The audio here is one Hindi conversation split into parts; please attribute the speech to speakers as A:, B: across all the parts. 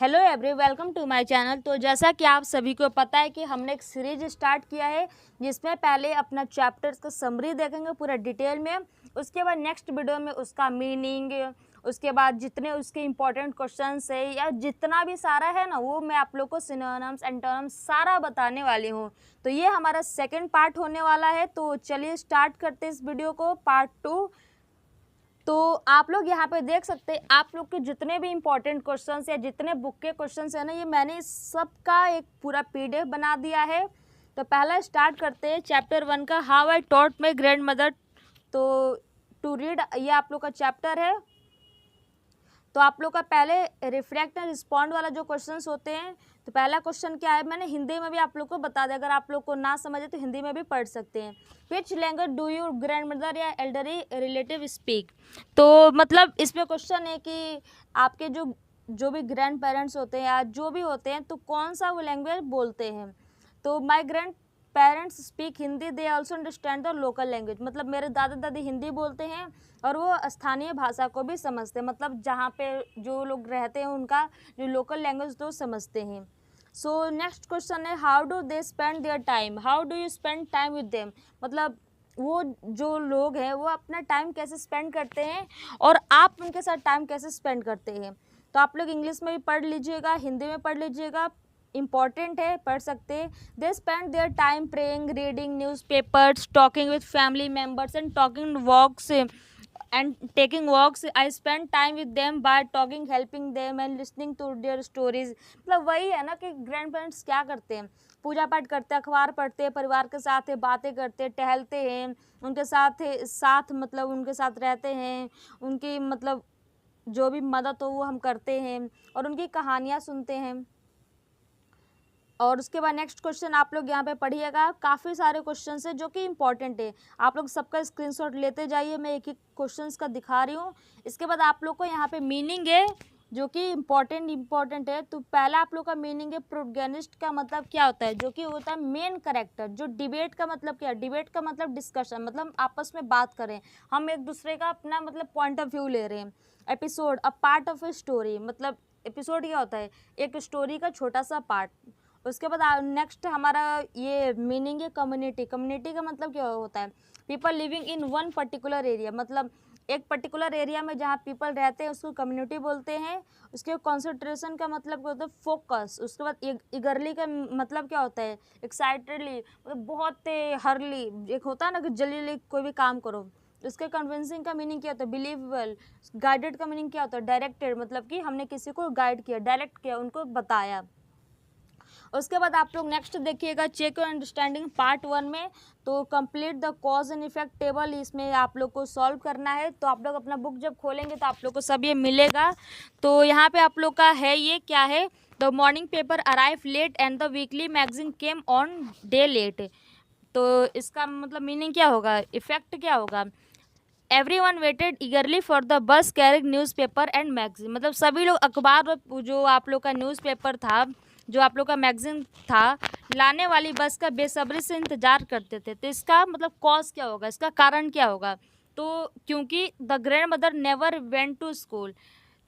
A: Hello every welcome to my channel. तो जैसा कि आप सभी को पता है कि हमने एक सीरीज स्टार्ट किया है जिसमें पहले अपना चैप्टर्स का समरी देखेंगे पूरा डिटेल में, उसके बाद नेक्स्ट वीडियो में उसका मीनिंग, उसके बाद जितने उसके इम्पोर्टेंट क्वेश्चंस है या जितना भी सारा है ना वो मैं आप लोग को सिनोनिम्स एंटोनिम्स सारा बताने वाली हूँ। तो ये हमारा सेकेंड पार्ट होने वाला है। तो चलिए स्टार्ट करते हैं इस वीडियो को, पार्ट 2। तो आप लोग यहाँ पे देख सकते हैं, आप लोग के जितने भी इंपॉर्टेंट क्वेश्चंस या जितने बुक के क्वेश्चंस है ना, ये मैंने सबका एक पूरा पीडीएफ बना दिया है। तो पहला स्टार्ट करते हैं चैप्टर 1 का, how I taught my grand mother तो टू रीड। ये आप लोग का चैप्टर है। तो आप लोग का पहले रिफ्लेक्ट एंड रिस्पॉन्ड वाला जो क्वेश्चंस होते हैं, तो पहला क्वेश्चन क्या है, मैंने हिंदी में भी आप लोग को बता दिया, अगर आप लोग को ना समझे तो हिंदी में भी पढ़ सकते हैं। Which language do your grand mother या एल्डरी रिलेटिव स्पीक। तो मतलब इसमें क्वेश्चन है कि आपके जो भी ग्रैंड पेरेंट्स होते हैं या जो भी होते हैं तो कौन सा वो लैंग्वेज बोलते हैं। तो my grand parents speak Hindi, they also understand the local language. मतलब मेरे दादा दादी हिंदी बोलते हैं और वो स्थानीय भाषा को भी समझते हैं, मतलब जहाँ पे जो लोग रहते हैं उनका जो लोकल लैंग्वेज तो समझते हैं। सो नेक्स्ट क्वेश्चन है, how do they spend their time, how do you spend time with them. मतलब वो जो लोग हैं वो अपना टाइम कैसे स्पेंड करते हैं और आप उनके साथ टाइम कैसे स्पेंड करते हैं। तो आप लोग इंग्लिश में भी पढ़ लीजिएगा, हिंदी में पढ़ लीजिएगा, इम्पॉर्टेंट है, पढ़ सकते हैं। They spend their time praying, reading newspapers, talking with family members and talking walks and taking walks. I spend time with them by talking, helping them and listening to their stories। मतलब वही है ना कि ग्रैंड पेरेंट्स क्या करते हैं, पूजा पाठ करते हैं, अखबार पढ़ते हैं, परिवार के साथ बातें करते हैं, टहलते हैं, उनके साथ मतलब उनके साथ रहते हैं, उनकी मतलब जो भी मदद हो वो हम करते हैं और उनकी कहानियाँ सुनते हैं। और उसके बाद नेक्स्ट क्वेश्चन आप लोग यहाँ पे पढ़िएगा, काफ़ी सारे क्वेश्चन है जो कि इंपॉर्टेंट है, आप लोग सबका स्क्रीनशॉट लेते जाइए, मैं एक एक क्वेश्चन का दिखा रही हूँ। इसके बाद आप लोग को यहाँ पे मीनिंग है जो कि इम्पॉर्टेंट है। तो पहला आप लोग का मीनिंग है, प्रोटैगनिस्ट का मतलब क्या होता है, जो कि होता है मेन कैरेक्टर। जो डिबेट का मतलब क्या है, डिबेट का मतलब डिस्कशन, मतलब आपस में बात करें, हम एक दूसरे का अपना मतलब पॉइंट ऑफ व्यू ले रहे हैं। Episode, a part of a story, मतलब एपिसोड क्या होता है, एक स्टोरी का छोटा सा पार्ट। उसके बाद नेक्स्ट हमारा ये मीनिंग है कम्युनिटी। कम्युनिटी का मतलब क्या होता है, people living in one particular area, मतलब एक पर्टिकुलर एरिया में जहाँ पीपल रहते हैं उसको कम्युनिटी बोलते हैं। उसके कॉन्सेंट्रेशन का मतलब क्या होता है, फोकस। उसके बाद ईगरली का मतलब क्या होता है, एक्साइटेडली, मतलब बहुत हरली, एक होता है ना कि जल्दी कोई भी काम करो। उसके कन्विंसिंग का मीनिंग क्या होता है, बिलीवेबल। गाइडेड का मीनिंग क्या होता है, डायरेक्टेड, मतलब कि हमने किसी को गाइड किया, डायरेक्ट किया, उनको बताया। उसके बाद आप लोग नेक्स्ट देखिएगा, चेक योर अंडरस्टैंडिंग पार्ट 1 में। तो complete the cause and effect table, इसमें आप लोग को सॉल्व करना है। तो आप लोग अपना बुक जब खोलेंगे तो आप लोग को सब ये मिलेगा। तो यहाँ पे आप लोग का है, ये क्या है, the morning paper arrive late and the weekly magazine came on day late. तो इसका मतलब मीनिंग क्या होगा, इफेक्ट क्या होगा, everyone waited eagerly for the bus carrying newspaper and magazine. मतलब सभी लोग अखबार और जो आप लोग का न्यूज़पेपर था, जो आप लोग का मैगजीन था, लाने वाली बस का बेसब्री से इंतजार करते थे। तो इसका मतलब कॉज क्या होगा, इसका कारण क्या होगा। तो क्योंकि the grand mother never went to school,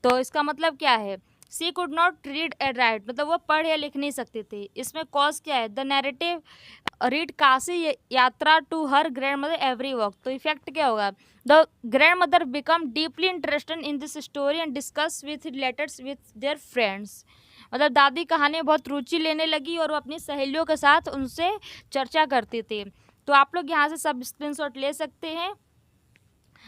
A: तो इसका मतलब क्या है, she could not read and write, मतलब वो पढ़ या लिख नहीं सकती थी। इसमें कॉज क्या है, the narrative read Kashi Yatra to her grandmother every walk. तो इफेक्ट क्या होगा, the grand mother become deeply interested in this story and discuss with letters with their friends. मतलब दादी कहानी में बहुत रुचि लेने लगी और वो अपनी सहेलियों के साथ उनसे चर्चा करती थी। तो आप लोग यहाँ से सब स्क्रीनशॉट ले सकते हैं।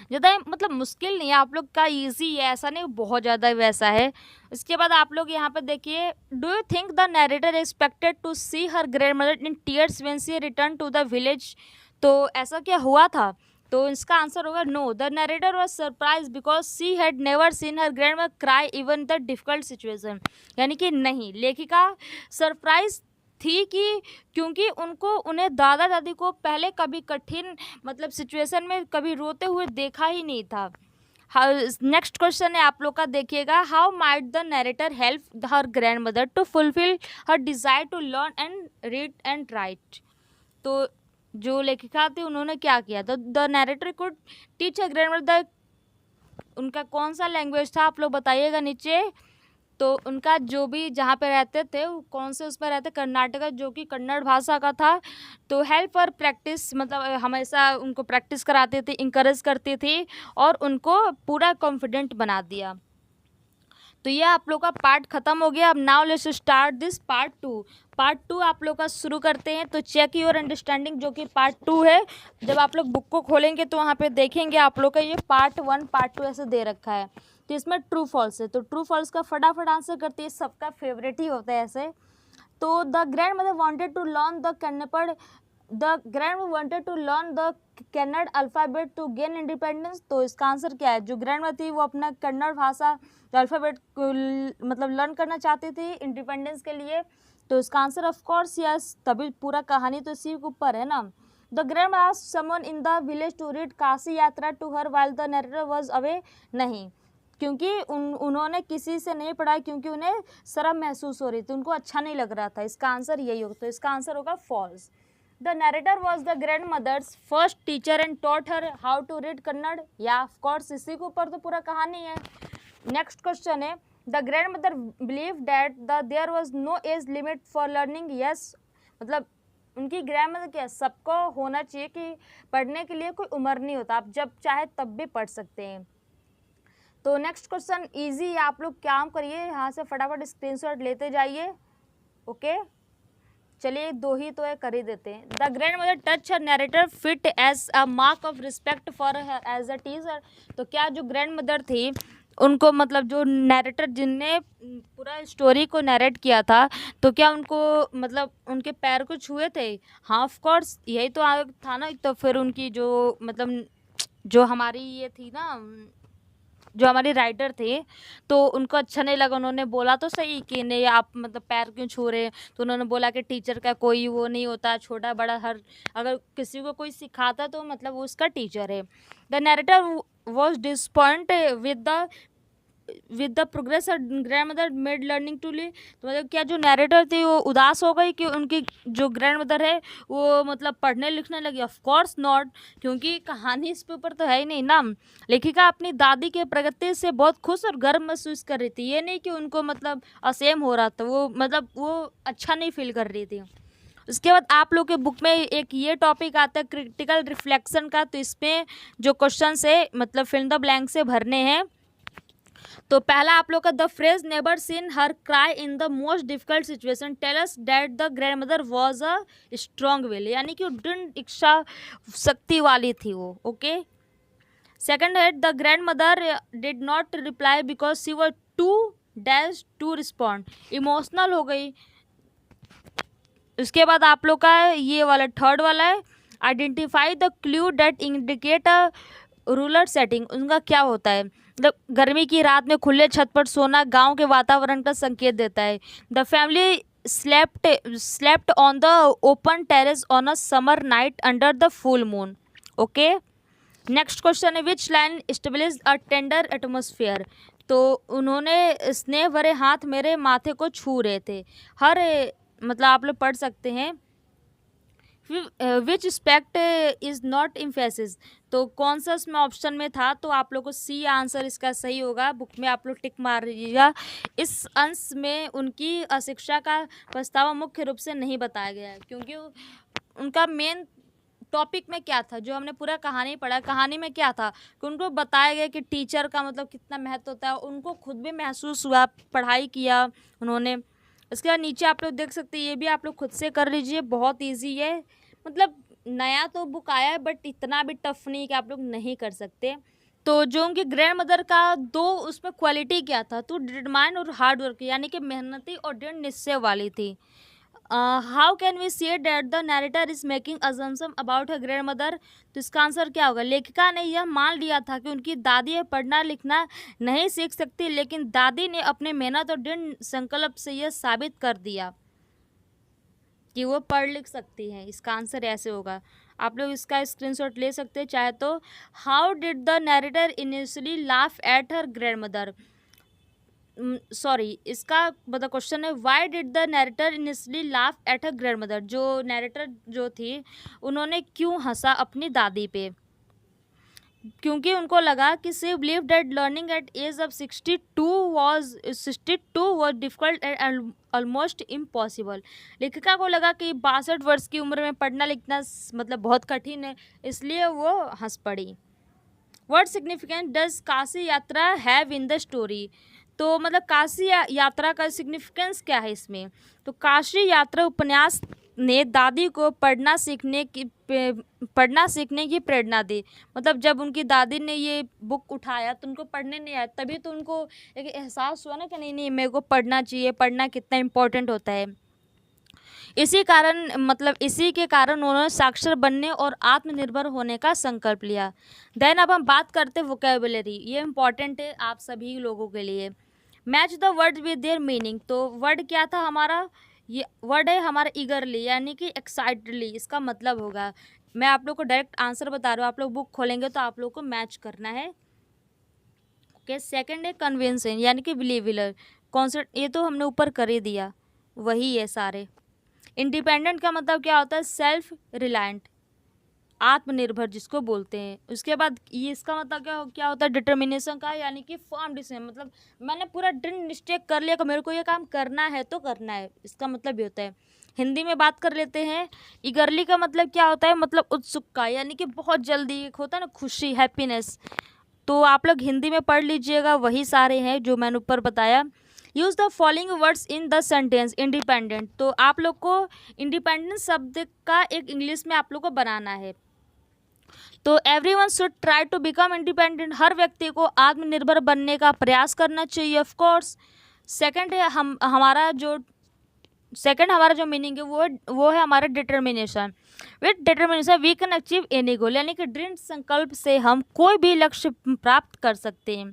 A: ज़्यादा मतलब मुश्किल नहीं है, आप लोग का इजी है, ऐसा नहीं बहुत ज़्यादा वैसा है। इसके बाद आप लोग यहाँ पर देखिए, do you think the narrator expected to see her grandmother in tears when she return to the village. तो ऐसा क्या हुआ था, तो इसका आंसर होगा no, the narrator was surprise because she had never seen her grandmother cry even the difficult situation. यानी कि नहीं, लेखिका सरप्राइज थी कि क्योंकि उन्हें दादा दादी को पहले कभी कठिन मतलब सिचुएशन में कभी रोते हुए देखा ही नहीं था। नेक्स्ट क्वेश्चन है आप लोग का, देखिएगा, how might the narrator help her grandmother to fulfil her desire to learn and read and write. तो जो लेखिका थी उन्होंने क्या किया, तो the narrator could teach her grandmother, उनका कौन सा लैंग्वेज था आप लोग बताइएगा नीचे। तो उनका जो भी जहाँ पे रहते थे वो कौन से उसमें रहते, कर्नाटका, जो कि कन्नड़ भाषा का था। तो हेल्प और प्रैक्टिस, मतलब हमेशा उनको प्रैक्टिस कराते थे, इंकरेज करती थी और उनको पूरा कॉन्फिडेंट बना दिया। तो ये आप लोग का पार्ट खत्म हो गया। अब now let's start this part 2। Part 2 आप लोग का शुरू करते हैं। तो चेक योर अंडरस्टैंडिंग, जो कि पार्ट 2 है। जब आप लोग बुक को खोलेंगे तो वहाँ पे देखेंगे आप लोग का ये पार्ट 1 पार्ट 2 ऐसे दे रखा है। तो इसमें ट्रू फॉल्स है, तो ट्रू फॉल्स का फटाफट आंसर करती है, सबका फेवरेट ही होता है ऐसे। तो the grand mother wanted to learn the Kannada alphabet to gain independence. तो इसका आंसर क्या है? जो ग्रैंड मदर थी वो अपना कन्नड़ भाषा अल्फ़ाबेट को मतलब लर्न करना चाहती थी इंडिपेंडेंस के लिए। तो इसका आंसर ऑफ कोर्स यस, तभी पूरा कहानी तो इसी के ऊपर है ना। The grand asked someone in the village to read Kashi Yatra to her while the narrator was away. नहीं, क्योंकि उन्होंने किसी से नहीं पढ़ा, क्योंकि उन्हें शर्म महसूस हो रही थी, उनको अच्छा नहीं लग रहा था। इसका आंसर यही होगा। तो इसका आंसर होगा false. The narrator was the grandmother's first teacher and taught her how to read Kannada. या ऑफ कोर्स इसी के ऊपर तो पूरा कहानी है। नेक्स्ट क्वेश्चन है, the grand mother believe that there was no age limit for learning. Yes, मतलब उनकी ग्रैंड मदर क्या, सबको होना चाहिए कि पढ़ने के लिए कोई उम्र नहीं होता, आप जब चाहे तब भी पढ़ सकते हैं। तो नेक्स्ट क्वेश्चन इजी, आप लोग काम करिए, यहाँ से फटाफट स्क्रीनशॉट लेते जाइए। ओके, चलिए 2 ही तो है, कर ही देते हैं। The grand mother touch her narrator feet as a mark of respect for her as a teacher. तो क्या जो ग्रैंड मदर थी उनको, मतलब जो नरेटर जिनने पूरा स्टोरी को नरेट किया था, तो क्या उनको मतलब उनके पैर को छुए थे? हाँ ऑफ कोर्स, यही तो था ना। तो फिर उनकी जो मतलब जो हमारी ये थी ना, जो हमारी राइटर थे, तो उनको अच्छा नहीं लगा। उन्होंने बोला तो सही कि नहीं आप मतलब पैर क्यों छू रहे हैं। तो उन्होंने बोला कि टीचर का कोई वो नहीं होता, छोटा बड़ा हर, अगर किसी को कोई सिखाता तो मतलब वो उसका टीचर है। The narrator was disappoint with the progress grand mother made learning to ली। तो मतलब क्या जो नरेटर थी वो उदास हो गई कि उनकी जो ग्रैंड मदर है वो मतलब पढ़ने लिखने लगी? ऑफ कोर्स नॉट, क्योंकि कहानी इस पे ऊपर तो है ही नहीं ना। लेखिका अपनी दादी के प्रगति से बहुत खुश और गर्व महसूस कर रही थी, ये नहीं कि उनको मतलब असेम हो रहा था, वो मतलब वो अच्छा नहीं फील कर रही थी। उसके बाद आप लोग के बुक में एक ये टॉपिक आता है क्रिटिकल रिफ्लेक्शन का। तो इसमें जो क्वेश्चन है मतलब फिल द ब्लैंक से भरने हैं। तो पहला आप लोग का, the phrase neighbour seen her cry in the most difficult situation tell us that the grand mother was a strong will, यानी कि दृढ़ इच्छा शक्ति वाली थी वो। ओके, सेकंड है, the grand mother did not reply because she was too dash to respond, emotional हो गई। उसके बाद आप लोग का ये वाला थर्ड वाला है, identify the clue that indicate a rural setting. उनका क्या होता है? मतलब गर्मी की रात में खुले छत पर सोना गांव के वातावरण का संकेत देता है। The family slept on the open terrace on a summer night under the full moon. Okay, next question है, which line establish a tender atmosphere. तो उन्होंने स्नेह भरे हाथ मेरे माथे को छू रहे थे। हर मतलब आप लोग पढ़ सकते हैं, विच एस्पेक्ट इज नॉट इम्फेसिस। तो कौन सा इसमें ऑप्शन में था? तो आप लोग को सी आंसर इसका सही होगा। बुक में आप लोग टिक मार लीजिएगा। इस अंश में उनकी अशिक्षा का पछतावा मुख्य रूप से नहीं बताया गया है, क्योंकि उनका मेन टॉपिक में क्या था, जो हमने पूरा कहानी पढ़ा, कहानी में क्या था कि उनको बताया गया कि टीचर का मतलब कितना महत्व होता है। उनको खुद भी महसूस हुआ, पढ़ाई किया उन्होंने। इसके बाद नीचे आप लोग देख सकते हैं, ये भी आप लोग खुद से कर लीजिए, बहुत ईजी है। मतलब नया तो बुक आया है बट इतना भी टफ नहीं कि आप लोग नहीं कर सकते। तो जो उनकी ग्रैंड मदर का दो उसमें क्वालिटी क्या था? तो डिटरमाइन और हार्ड वर्क, यानी कि मेहनती और दृढ़ निश्चय वाली थी। How can we say that the narrator is making assumption about her grandmother. तो इसका आंसर क्या होगा? लेखिका ने यह मान लिया था कि उनकी दादी पढ़ना लिखना नहीं सीख सकती, लेकिन दादी ने अपने मेहनत और दृढ़ संकल्प से यह साबित कर दिया कि वो पढ़ लिख सकती हैं। इसका आंसर ऐसे होगा, आप लोग इसका स्क्रीनशॉट ले सकते हैं चाहे तो। How did the narrator initially laugh at her grand mother. Sorry, इसका मतलब क्वेश्चन है, why did the narrator initially laugh at her grand mother. जो नरेटर जो थी उन्होंने क्यों हंसा अपनी दादी पे। क्योंकि उनको लगा कि she believe that learning at age of 62 was difficult and almost impossible. लेखिका को लगा कि 62 वर्ष की उम्र में पढ़ना लिखना मतलब बहुत कठिन है, इसलिए वो हंस पड़ी। व्हाट सिग्निफिकेंस डज काशी यात्रा हैव इन द स्टोरी? तो मतलब काशी यात्रा का सिग्निफिकेंस क्या है इसमें? तो काशी यात्रा उपन्यास ने दादी को पढ़ना सीखने की प्रेरणा दी। मतलब जब उनकी दादी ने ये बुक उठाया तो उनको पढ़ने नहीं आया, तभी तो उनको एक एहसास हुआ ना कि नहीं नहीं मेरे को पढ़ना चाहिए, पढ़ना कितना इम्पोर्टेंट होता है। इसी के कारण उन्होंने साक्षर बनने और आत्मनिर्भर होने का संकल्प लिया। देन अब हम बात करते हैं वोकेबुलरी, ये इम्पॉर्टेंट है आप सभी लोगों के लिए। Match the word with their meaning, तो वर्ड क्या था हमारा? ये वर्ड है हमारा ईगरली, यानी कि एक्साइटेडली, इसका मतलब होगा। मैं आप लोग को डायरेक्ट आंसर बता रहा हूँ, आप लोग बुक खोलेंगे तो आप लोग को मैच करना है। ओके, सेकंड है कन्विंसिंग, यानी कि बिलीवेबल कॉन्सेप्ट, ये तो हमने ऊपर कर ही दिया, वही है सारे। इंडिपेंडेंट का मतलब क्या होता है? सेल्फ रिलायंट, आत्मनिर्भर जिसको बोलते हैं। उसके बाद ये इसका मतलब क्या होता है? डिटर्मिनेशन का, यानी कि फर्म डिसीजन, मतलब मैंने पूरा ड्रीम निश्चय कर लिया कि मेरे को ये काम करना है तो करना है, इसका मतलब ये होता है। हिंदी में बात कर लेते हैं। ईगरली का मतलब क्या होता है? मतलब उत्सुक का, यानी कि बहुत जल्दी, एक होता है ना खुशी, हैप्पीनेस। तो आप लोग हिंदी में पढ़ लीजिएगा, वही सारे हैं जो मैंने ऊपर बताया। Use the following words in the sentence. Independent, तो आप लोग को इंडिपेंडेंट शब्द का एक इंग्लिश में आप लोग को बनाना है। तो everyone should try to become independent, हर व्यक्ति को आत्मनिर्भर बनने का प्रयास करना चाहिए, ऑफ कोर्स। सेकंड है हमारा जो मीनिंग है वो है हमारा determination. With determination we can achieve any goal, यानी कि दृढ़ संकल्प से हम कोई भी लक्ष्य प्राप्त कर सकते हैं।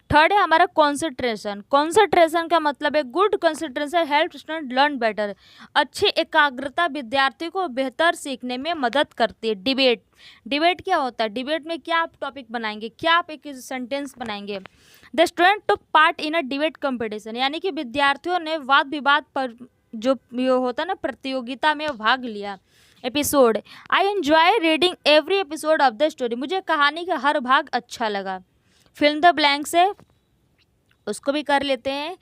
A: थर्ड है हमारा कॉन्सेंट्रेशन। कॉन्सेंट्रेशन का मतलब है good concentration help student learn better, अच्छी एकाग्रता विद्यार्थी को बेहतर सीखने में मदद करती है। डिबेट क्या होता है? डिबेट में क्या आप टॉपिक बनाएंगे, क्या आप एक सेंटेंस बनाएंगे? The student took part in a debate competition, यानी कि विद्यार्थियों ने वाद विवाद पर जो होता है ना प्रतियोगिता में भाग लिया। Episode, I enjoy reading every episode of the story, मुझे कहानी का हर भाग अच्छा लगा। फिल द ब्लैंक्स है, उसको भी कर लेते हैं।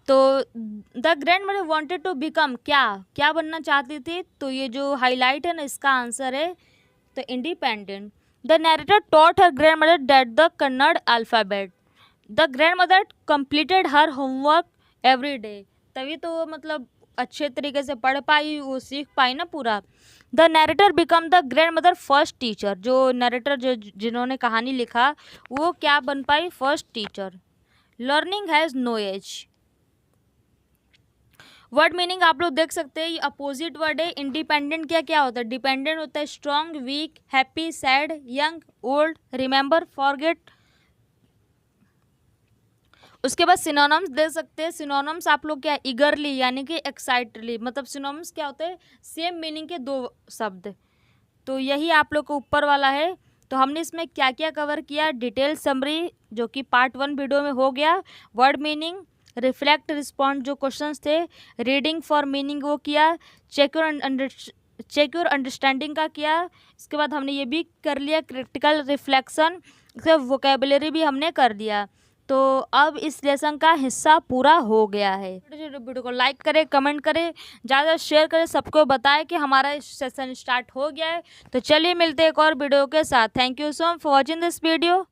A: तो the grandmother wanted to become, क्या बनना चाहती थी? तो ये जो हाईलाइट है ना, इसका आंसर है तो independent. The narrator taught her grandmother that the Kannada alphabet, the grandmother completed her homework every day, तभी तो वो मतलब अच्छे तरीके से पढ़ पाई, वो सीख पाई ना पूरा। The narrator become the grandmother first teacher, जो नैरेटर जिन्होंने कहानी लिखा वो क्या बन पाई? First teacher. Learning has no age. Word meaning आप लोग देख सकते हैं, ये अपोजिट वर्ड है। इंडिपेंडेंट क्या होता है? डिपेंडेंट होता है strong, weak, happy, sad, young, old, remember, forget. उसके बाद सिनोनिम्स दे सकते हैं। सिनोनिम्स आप लोग क्या? ईगरली, यानी कि एक्साइटेडली, मतलब सिनोनिम्स क्या होते हैं? सेम मीनिंग के दो शब्द। तो यही आप लोग को ऊपर वाला है। तो हमने इसमें क्या क्या कवर किया? डिटेल समरी जो कि पार्ट 1 वीडियो में हो गया, वर्ड मीनिंग, रिफ्लेक्ट रिस्पॉन्ड जो क्वेश्चंस थे, रीडिंग फॉर मीनिंग वो किया, चेक योर अंडरस्टैंडिंग का किया। इसके बाद हमने ये भी कर लिया क्रिटिकल रिफ्लेक्शन, इसका वोकेबुलरी भी हमने कर दिया। तो अब इस लेसन का हिस्सा पूरा हो गया है। वीडियो को लाइक करें, कमेंट करें, ज़्यादा शेयर करें, सबको बताएं कि हमारा सेशन स्टार्ट हो गया है। तो चलिए मिलते हैं एक और वीडियो के साथ। Thank you so much for watching this video.